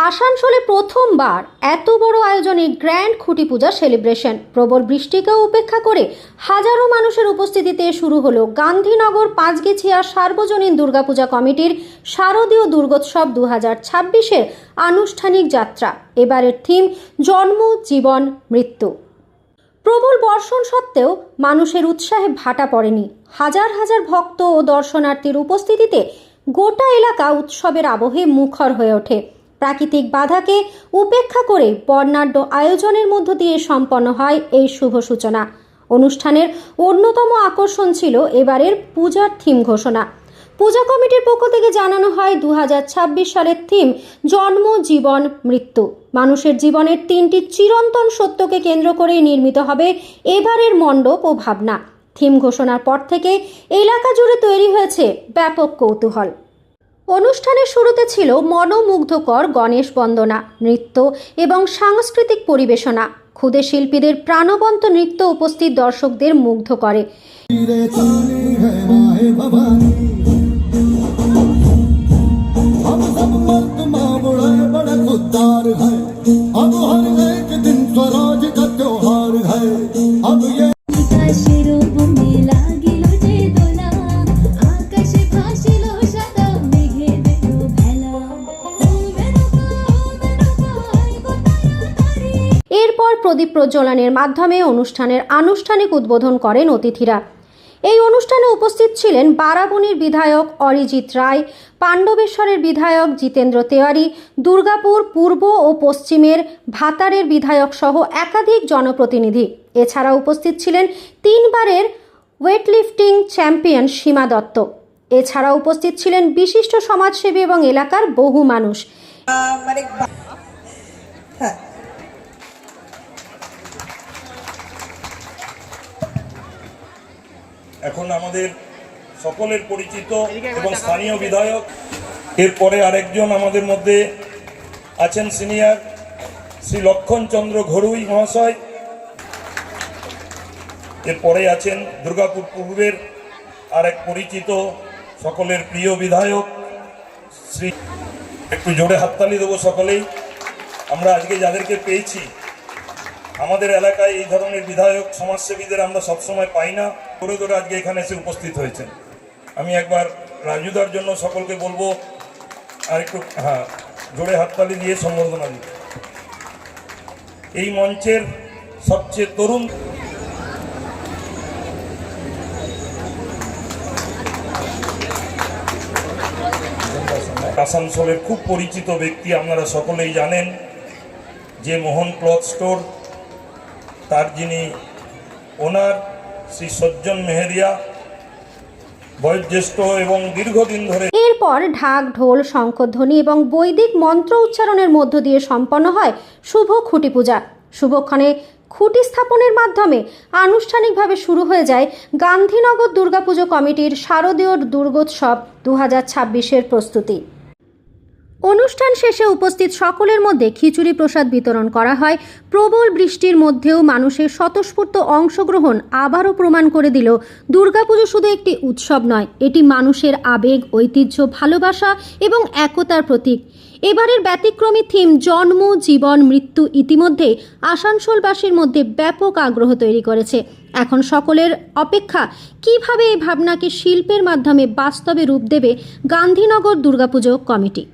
আসানসোলে প্রথমবার এত বড় আয়োজনে গ্র্যান্ড খুঁটি পূজা সেলিব্রেশন। প্রবল বৃষ্টিকেও উপেক্ষা করে হাজারো মানুষের উপস্থিতিতে শুরু হলো গান্ধীনগর পাঁচগেছিয়া সার্বজনীন দুর্গাপূজা কমিটির শারদীয় দুর্গোৎসব 2026-এর আনুষ্ঠানিক যাত্রা। এবারের থিম জন্ম, জীবন, মৃত্যু। প্রবল বর্ষণ সত্ত্বেও মানুষের উৎসাহে ভাটা পড়েনি। হাজার হাজার ভক্ত ও দর্শনার্থীর উপস্থিতিতে গোটা এলাকা উৎসবের আবহে মুখর হয়ে ওঠে। প্রাকৃতিক বাধাকে উপেক্ষা করে বর্ণাঢ্য আয়োজনের মধ্য দিয়ে সম্পন্ন হয় এই শুভ সূচনা। অনুষ্ঠানের অন্যতম আকর্ষণ ছিল এবারের পূজার থিম ঘোষণা। পূজা কমিটির পক্ষ থেকে জানানো হয় 2026 সালের থিম জন্ম, জীবন, মৃত্যু। মানুষের জীবনের তিনটি চিরন্তন সত্যকে কেন্দ্র করে নির্মিত হবে এবারের মণ্ডপ ও ভাবনা। থিম ঘোষণার পর থেকে এলাকা জুড়ে তৈরি হয়েছে ব্যাপক কৌতূহল। অনুষ্ঠানের শুরুতে ছিল মনোমুগ্ধকর গণেশ বন্দনা, নৃত্য এবং সাংস্কৃতিক পরিবেশনা। ক্ষুদে শিল্পীদের প্রাণবন্ত নৃত্য উপস্থিত দর্শকদের মুগ্ধ করে। এরপর প্রদীপ প্রজ্বলনের মাধ্যমে অনুষ্ঠানের আনুষ্ঠানিক উদ্বোধন করেন অতিথিরা। এই অনুষ্ঠানে উপস্থিত ছিলেন বারাবণীর বিধায়ক অরিজিৎ রায়, পাণ্ডবেশ্বরের বিধায়ক জিতেন্দ্র তেওয়ারি, দুর্গাপুর পূর্ব ও পশ্চিমের ভাতারের বিধায়ক সহ একাধিক জনপ্রতিনিধি। এছাড়া উপস্থিত ছিলেন 3 বারের ওয়েটলিফটিং চ্যাম্পিয়ন সীমা দত্ত। এছাড়া উপস্থিত ছিলেন বিশিষ্ট সমাজসেবী এবং এলাকার বহু মানুষ। এখন আমাদের সকলের পরিচিত এবং স্থানীয় বিধায়ক, এরপরে আরেকজন আমাদের মধ্যে আছেন সিনিয়র শ্রী লক্ষণচন্দ্র ঘরুই মহাশয়, এরপরে আছেন দুর্গাপুর পূর্বের আরেক পরিচিত সকলের প্রিয় বিধায়ক শ্রী, একটু জোরে হাততালি দেবো সকলেই। আমরা আজকে যাদেরকে পেয়েছি, আমাদের এলাকায় এই ধরনের বিধায়ক সমাজসেবীদের আমরা সবসময় পাই না, ধরে ধরে আজকে এখানে এসে উপস্থিত হয়েছেন। আমি একবার রাজুদার জন্য সকলকে বলবো আর একটু জোরে হাততালি দিয়ে সম্বর্ধনা দিই। এই মঞ্চের সবচেয়ে তরুণ আসানসোলের খুব পরিচিত ব্যক্তি, আপনারা সকলেই জানেন যে মোহন ক্লথ স্টোর, তার যিনি ওনার শ্রী সজ্জন মেহেরিয়া, বয়োজ্যেষ্ঠ এবং দীর্ঘদিন ধরে। এরপর ঢাক, ঢোল, শঙ্খধ্বনি এবং বৈদিক মন্ত্র উচ্চারণের মধ্য দিয়ে সম্পন্ন হয় শুভ খুঁটি পূজা। শুভক্ষণে খুঁটি স্থাপনের মাধ্যমে আনুষ্ঠানিকভাবে শুরু হয়ে যায় গান্ধীনগর দুর্গাপুজো কমিটির শারদীয় দুর্গোৎসব 2026-এর প্রস্তুতি। অনুষ্ঠান শেষে উপস্থিত সকলের মধ্যে খিচুড়ি প্রসাদ বিতরণ করা হয়। প্রবল বৃষ্টির মধ্যেও মানুষের স্বতঃস্ফূর্ত অংশগ্রহণ আবারও প্রমাণ করে দিল দুর্গাপুজো শুধু একটি উৎসব নয়, এটি মানুষের আবেগ, ঐতিহ্য, ভালোবাসা এবং একতার প্রতীক। এবারের ব্যতিক্রমী থিম জন্ম, জীবন, মৃত্যু ইতিমধ্যে আসানসোলবাসীর মধ্যে ব্যাপক আগ্রহ তৈরি করেছে। এখন সকলের অপেক্ষা কিভাবে এই ভাবনাকে শিল্পের মাধ্যমে বাস্তবে রূপ দেবে গান্ধীনগর দুর্গাপুজো কমিটি।